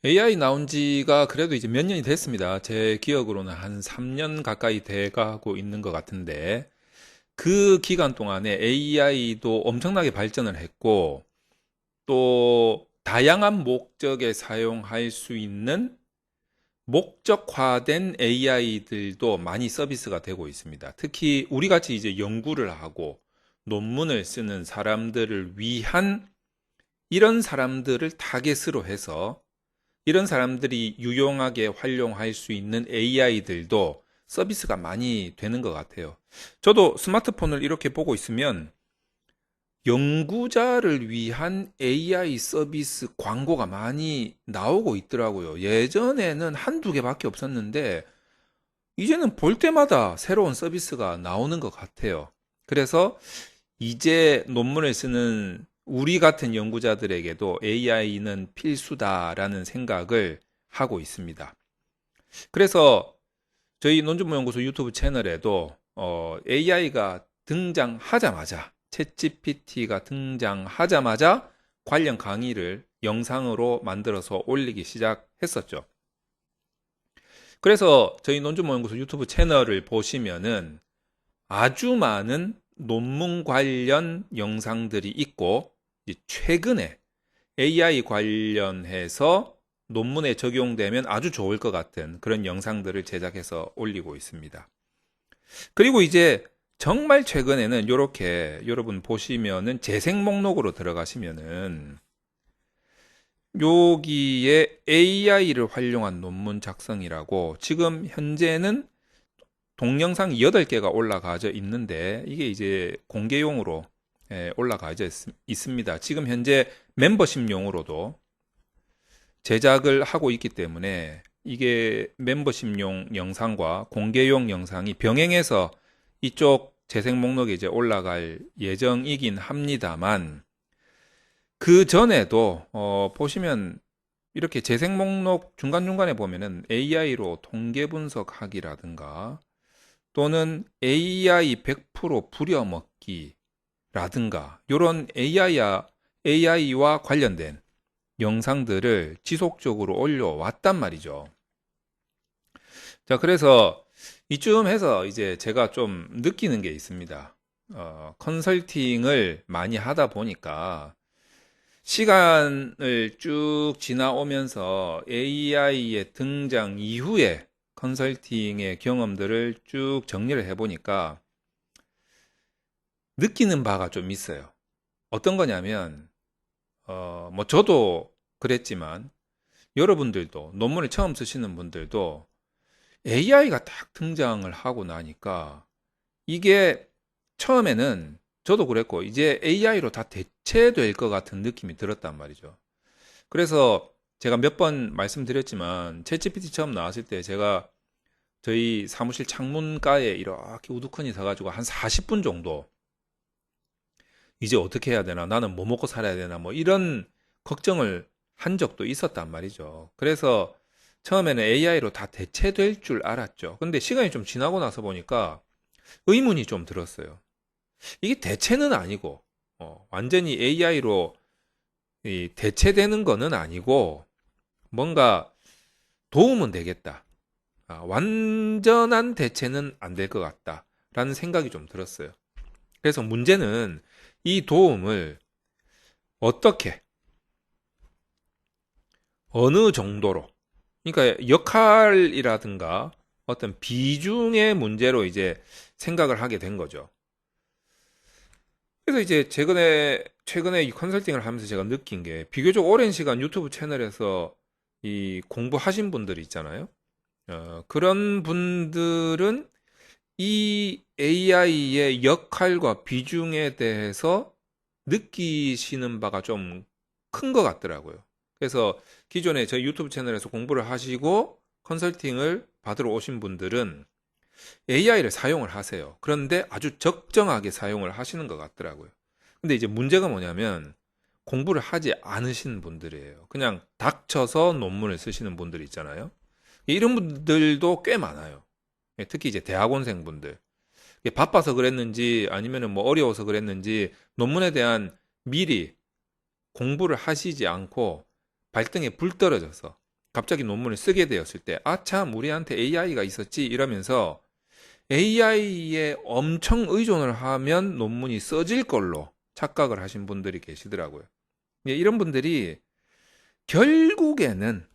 AI 나온 지가 그래도 이제 몇 년이 됐습니다. 제 기억으로는 한 3년 가까이 돼가고 있는 것 같은데, 그 기간 동안에 AI도 엄청나게 발전을 했고, 또 다양한 목적에 사용할 수 있는 목적화된 AI들도 많이 서비스가 되고 있습니다. 특히 우리 같이 이제 연구를 하고 논문을 쓰는 사람들을 위한 이런 사람들을 타겟으로 해서 이런 사람들이 유용하게 활용할 수 있는 AI들도 서비스가 많이 되는 것 같아요. 저도 스마트폰을 이렇게 보고 있으면 연구자를 위한 AI 서비스 광고가 많이 나오고 있더라고요. 예전에는 한두 개밖에 없었는데, 이제는 볼 때마다 새로운 서비스가 나오는 것 같아요. 그래서 이제 논문을 쓰는 우리 같은 연구자들에게도 AI는 필수다라는 생각을 하고 있습니다. 그래서 저희 논준모연구소 유튜브 채널에도 AI가 등장하자마자 챗GPT가 등장하자마자 관련 강의를 영상으로 만들어서 올리기 시작했었죠. 그래서 저희 논준모연구소 유튜브 채널을 보시면은 아주 많은 논문 관련 영상들이 있고 최근에 AI 관련해서 논문에 적용되면 아주 좋을 것 같은 그런 영상들을 제작해서 올리고 있습니다. 그리고 이제 정말 최근에는 이렇게 여러분 보시면은 재생 목록으로 들어가시면은 여기에 AI를 활용한 논문 작성이라고 지금 현재는 동영상 8개가 올라가져 있는데 이게 이제 공개용으로 올라가져 있습니다. 지금 현재 멤버십용으로도 제작을 하고 있기 때문에 이게 멤버십용 영상과 공개용 영상이 병행해서 이쪽 재생 목록에 이제 올라갈 예정이긴 합니다만 그 전에도 보시면 이렇게 재생 목록 중간중간에 보면은 AI로 통계 분석하기라든가 또는 AI 100% 부려먹기라든가 이런 AI와 관련된 영상들을 지속적으로 올려왔단 말이죠. 자, 그래서 이쯤 해서 이제 제가 좀 느끼는 게 있습니다. 컨설팅을 많이 하다 보니까 시간을 쭉 지나오면서 AI의 등장 이후에 컨설팅의 경험들을 쭉 정리를 해보니까 느끼는 바가 좀 있어요. 어떤 거냐면, 뭐 저도 그랬지만 여러분들도 논문을 처음 쓰시는 분들도 AI가 딱 등장을 하고 나니까 이게 처음에는 저도 그랬고 이제 AI로 다 대체될 것 같은 느낌이 들었단 말이죠. 그래서 제가 몇 번 말씀드렸지만 챗GPT 처음 나왔을 때 제가 저희 사무실 창문가에 이렇게 우두커니 서가지고 한 40분 정도 이제 어떻게 해야 되나 나는 뭐 먹고 살아야 되나 뭐 이런 걱정을 한 적도 있었단 말이죠. 그래서 처음에는 AI로 다 대체될 줄 알았죠. 근데 시간이 좀 지나고 나서 보니까 의문이 좀 들었어요. 이게 대체는 아니고 완전히 AI로 대체되는 거는 아니고 뭔가 도움은 되겠다. 완전한 대체는 안 될 것 같다라는 생각이 좀 들었어요. 그래서 문제는 이 도움을 어떻게, 어느 정도로, 그러니까 역할이라든가 어떤 비중의 문제로 이제 생각을 하게 된 거죠. 그래서 이제 최근에 이 컨설팅을 하면서 제가 느낀 게 비교적 오랜 시간 유튜브 채널에서 이 공부하신 분들이 있잖아요. 그런 분들은 이 AI의 역할과 비중에 대해서 느끼시는 바가 좀 큰 것 같더라고요. 그래서 기존에 저희 유튜브 채널에서 공부를 하시고 컨설팅을 받으러 오신 분들은 AI를 사용을 하세요. 그런데 아주 적정하게 사용을 하시는 것 같더라고요. 근데 이제 문제가 뭐냐면 공부를 하지 않으신 분들이에요. 그냥 닥쳐서 논문을 쓰시는 분들 있잖아요. 이런 분들도 꽤 많아요. 특히 이제 대학원생 분들. 바빠서 그랬는지 아니면은 뭐 어려워서 그랬는지 논문에 대한 미리 공부를 하시지 않고 발등에 불 떨어져서 갑자기 논문을 쓰게 되었을 때, 아, 참, 우리한테 AI가 있었지, 이러면서 AI에 엄청 의존을 하면 논문이 써질 걸로 착각을 하신 분들이 계시더라고요. 예, 이런 분들이 결국에는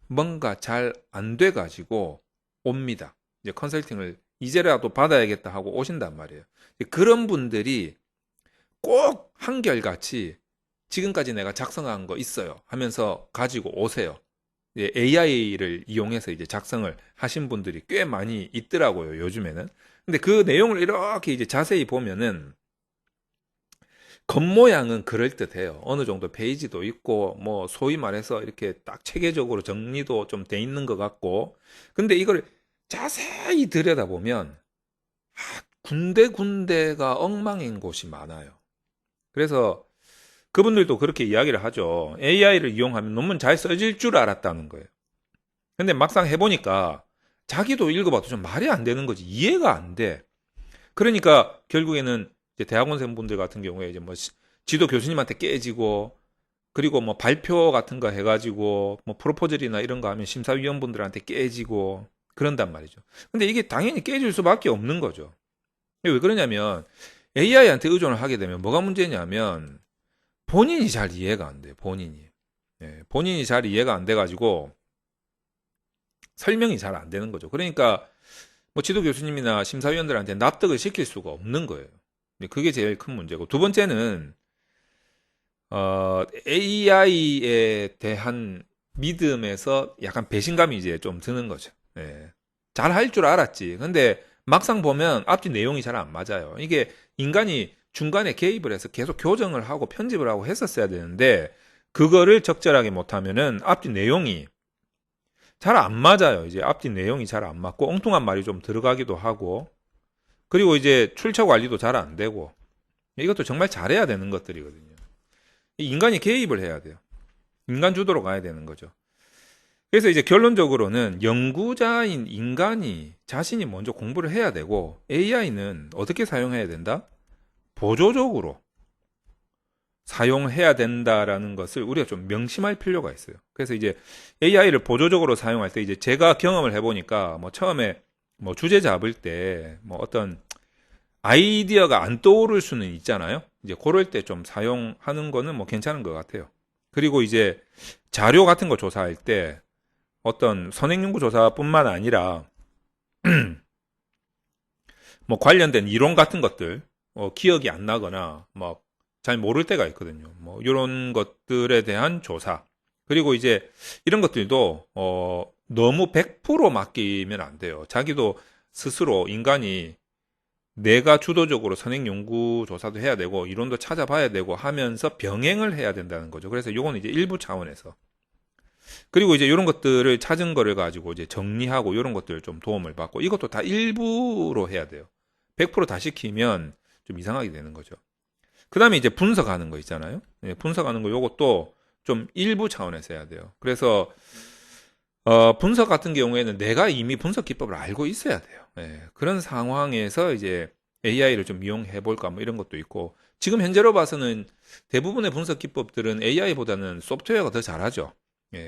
뭔가 잘 안 돼가지고 옵니다. 이제 컨설팅을 이제라도 받아야겠다 하고 오신단 말이에요. 그런 분들이 꼭 한결같이 지금까지 내가 작성한 거 있어요 하면서 가지고 오세요. AI를 이용해서 이제 작성을 하신 분들이 꽤 많이 있더라고요, 요즘에는. 근데 그 내용을 이렇게 이제 자세히 보면은 겉모양은 그럴듯해요. 어느 정도 페이지도 있고, 뭐, 소위 말해서 이렇게 딱 체계적으로 정리도 좀 돼 있는 것 같고. 근데 이걸 자세히 들여다보면, 군데군데가 엉망인 곳이 많아요. 그래서 그분들도 그렇게 이야기를 하죠. AI를 이용하면 논문 잘 써질 줄 알았다는 거예요. 근데 막상 해보니까 자기도 읽어봐도 좀 말이 안 되는 거지. 이해가 안 돼. 그러니까 결국에는 이제 대학원생분들 같은 경우에 이제 뭐 지도 교수님한테 깨지고, 그리고 뭐 발표 같은 거 해가지고 뭐 프로포절이나 이런 거 하면 심사위원분들한테 깨지고 그런단 말이죠. 근데 이게 당연히 깨질 수밖에 없는 거죠. 왜 그러냐면 AI한테 의존을 하게 되면 뭐가 문제냐면 본인이 잘 이해가 안 돼요. 본인이. 본인이 잘 이해가 안 돼가지고 설명이 잘 안 되는 거죠. 그러니까 뭐 지도 교수님이나 심사위원들한테 납득을 시킬 수가 없는 거예요. 그게 제일 큰 문제고, 두 번째는 AI에 대한 믿음에서 약간 배신감이 이제 좀 드는 거죠. 잘 할 줄 알았지. 근데 막상 보면 앞뒤 내용이 잘 안 맞아요. 이게 인간이 중간에 개입을 해서 계속 교정을 하고 편집을 하고 했었어야 되는데, 그거를 적절하게 못하면은 앞뒤 내용이 잘 안 맞아요. 이제 앞뒤 내용이 잘 안 맞고 엉뚱한 말이 좀 들어가기도 하고, 그리고 이제 출처 관리도 잘 안 되고, 이것도 정말 잘해야 되는 것들이거든요. 인간이 개입을 해야 돼요. 인간 주도로 가야 되는 거죠. 그래서 이제 결론적으로는 연구자인 인간이 자신이 먼저 공부를 해야 되고, AI는 어떻게 사용해야 된다? 보조적으로 사용해야 된다라는 것을 우리가 좀 명심할 필요가 있어요. 그래서 이제 AI를 보조적으로 사용할 때 이제 제가 경험을 해보니까 뭐 처음에 뭐 주제 잡을 때 뭐 어떤 아이디어가 안 떠오를 수는 있잖아요. 이제 그럴 때 좀 사용하는 거는 뭐 괜찮은 것 같아요. 그리고 이제 자료 같은 거 조사할 때 어떤 선행연구 조사뿐만 아니라 뭐 관련된 이론 같은 것들 기억이 안 나거나 뭐 잘 모를 때가 있거든요. 뭐 이런 것들에 대한 조사. 그리고 이제 이런 것들도 너무 100% 맡기면 안 돼요. 자기도 스스로 인간이 내가 주도적으로 선행 연구 조사도 해야 되고 이론도 찾아봐야 되고 하면서 병행을 해야 된다는 거죠. 그래서 이건 이제 일부 차원에서. 그리고 이제 이런 것들을 찾은 거를 가지고 이제 정리하고 이런 것들 좀 도움을 받고, 이것도 다 일부로 해야 돼요. 100%다 시키면 좀 이상하게 되는 거죠. 그 다음에 이제 분석하는 거 있잖아요. 분석하는 거 요것도 좀 일부 차원에서 해야 돼요. 그래서 분석 같은 경우에는 내가 이미 분석 기법을 알고 있어야 돼요. 그런 상황에서 이제 AI를 좀 이용해 볼까 뭐 이런 것도 있고, 지금 현재로 봐서는 대부분의 분석 기법들은 AI보다는 소프트웨어가 더 잘하죠.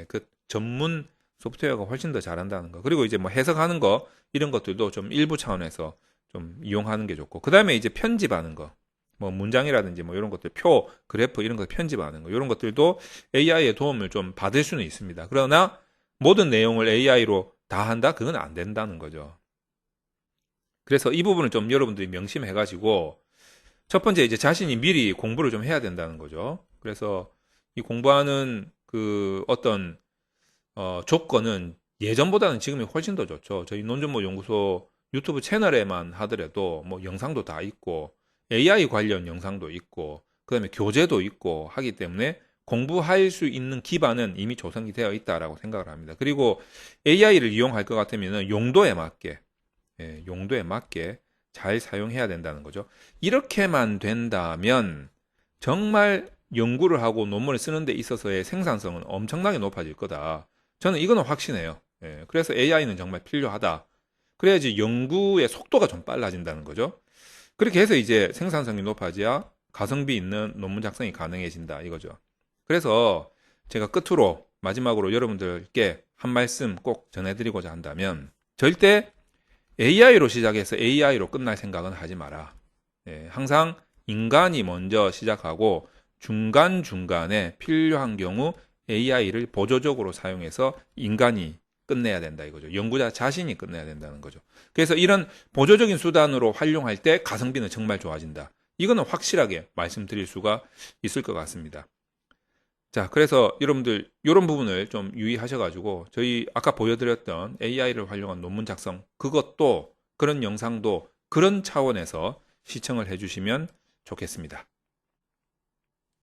그 전문 소프트웨어가 훨씬 더 잘한다는 거. 그리고 이제 뭐 해석하는 거 이런 것들도 좀 일부 차원에서 좀 이용하는 게 좋고, 그 다음에 이제 편집하는 거, 뭐 문장이라든지 뭐 이런 것들, 표, 그래프 이런 거 편집하는 거, 이런 것들도 AI의 도움을 좀 받을 수는 있습니다. 그러나 모든 내용을 AI로 다 한다? 그건 안 된다는 거죠. 그래서 이 부분을 좀 여러분들이 명심해가지고, 첫 번째 이제 자신이 미리 공부를 좀 해야 된다는 거죠. 그래서 이 공부하는 그 어떤 조건은 예전보다는 지금이 훨씬 더 좋죠. 저희 논준모 연구소 유튜브 채널에만 하더라도 뭐 영상도 다 있고 AI 관련 영상도 있고 그다음에 교재도 있고 하기 때문에 공부할 수 있는 기반은 이미 조성이 되어 있다라고 생각을 합니다. 그리고 AI를 이용할 것 같으면 용도에 맞게 잘 사용해야 된다는 거죠. 이렇게만 된다면 정말 연구를 하고 논문을 쓰는 데 있어서의 생산성은 엄청나게 높아질 거다. 저는 이거는 확신해요. 그래서 AI는 정말 필요하다. 그래야지 연구의 속도가 좀 빨라진다는 거죠. 그렇게 해서 이제 생산성이 높아져야 가성비 있는 논문 작성이 가능해진다 이거죠. 그래서 제가 끝으로 마지막으로 여러분들께 한 말씀 꼭 전해드리고자 한다면, 절대 AI로 시작해서 AI로 끝날 생각은 하지 마라. 예, 항상 인간이 먼저 시작하고 중간중간에 필요한 경우 AI를 보조적으로 사용해서 인간이 끝내야 된다 이거죠. 연구자 자신이 끝내야 된다는 거죠. 그래서 이런 보조적인 수단으로 활용할 때 가성비는 정말 좋아진다. 이거는 확실하게 말씀드릴 수가 있을 것 같습니다. 자, 그래서 여러분들 이런 부분을 좀 유의하셔가지고 저희 아까 보여드렸던 AI를 활용한 논문 작성, 그것도 그런 영상도 그런 차원에서 시청을 해주시면 좋겠습니다.